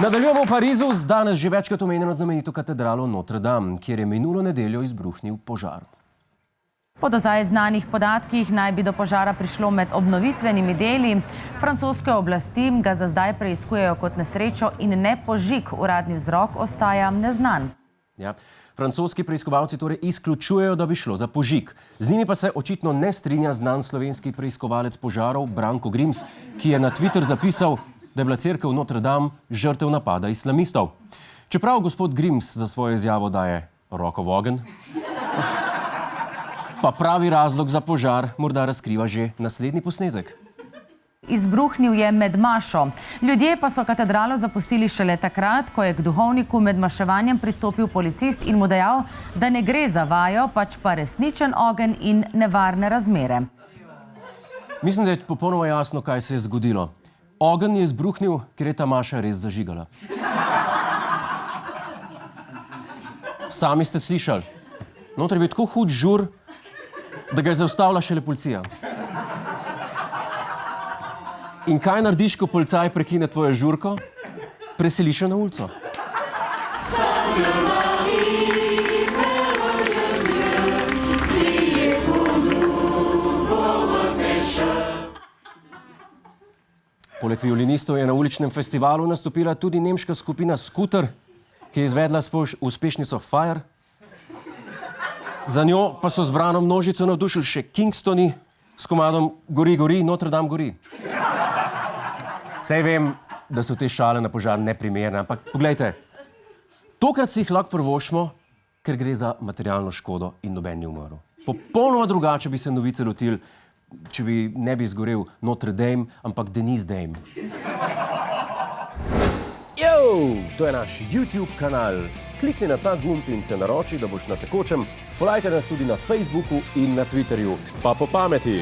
Nadaljujemo v Parizu z danes že večkrat omenjeno znamenito katedralo Notre Dame, kjer je minulo nedeljo izbruhnil požar. Po do zdaj znanih podatkih naj bi do požara prišlo med obnovitvenimi deli. Francoske oblasti ga za zdaj preiskujejo kot nesrečo in ne požig. Uradni vzrok ostaja neznan. Ja, francoski preiskovalci torej izključujejo, da bi šlo za požig. Z njimi pa se očitno ne strinja znan slovenski preiskovalec požarov Branko Grims, ki je na Twitter zapisal, da je bila cerkev Notre Dame žrtev napada islamistov. Čeprav gospod Grims za svojo izjavo daje roko v ogenj, pa pravi razlog za požar morda razkriva že naslednji posnetek. Izbruhnil je med mašo. Ljudje pa so katedralo zapustili šele takrat, ko je k duhovniku med maševanjem pristopil policist in mu dejal, da ne gre za vajo, pač pa resničen ogenj in nevarne razmere. Mislim, da je popolnoma jasno, kaj se je zgodilo. Ogenj je izbruhnil, ker je ta maša res zažigala. Sami ste slišali. Notri je bil tako hud žur, da ga je zaustavila šele policija. In kaj narediš, ko policaj prekine tvojo žurko? Preseliš jo na ulico. Poleg violinistov je na uličnem festivalu nastopila tudi nemška skupina Scooter, ki je izvedla uspešnico Fire. Za njo pa so zbrano množico navdušili še Kingstoni s komadom Gori, gori, Notre Dame gori. Sej vem, da so te šale na požar neprimerne, ampak poglejte, tokrat si jih lahko privoščimo, ker gre za materialno škodo in noben ni umrl. Popolnoma drugače bi se novice lotili, če bi ne bi zgorel Notre Dame, ampak Denis Dame. To je naš YouTube kanal. Klikni na ta gumb in se naroči, da boš na tekočem. Polajkaj nas tudi na Facebooku in na Twitterju. Pa po pameti!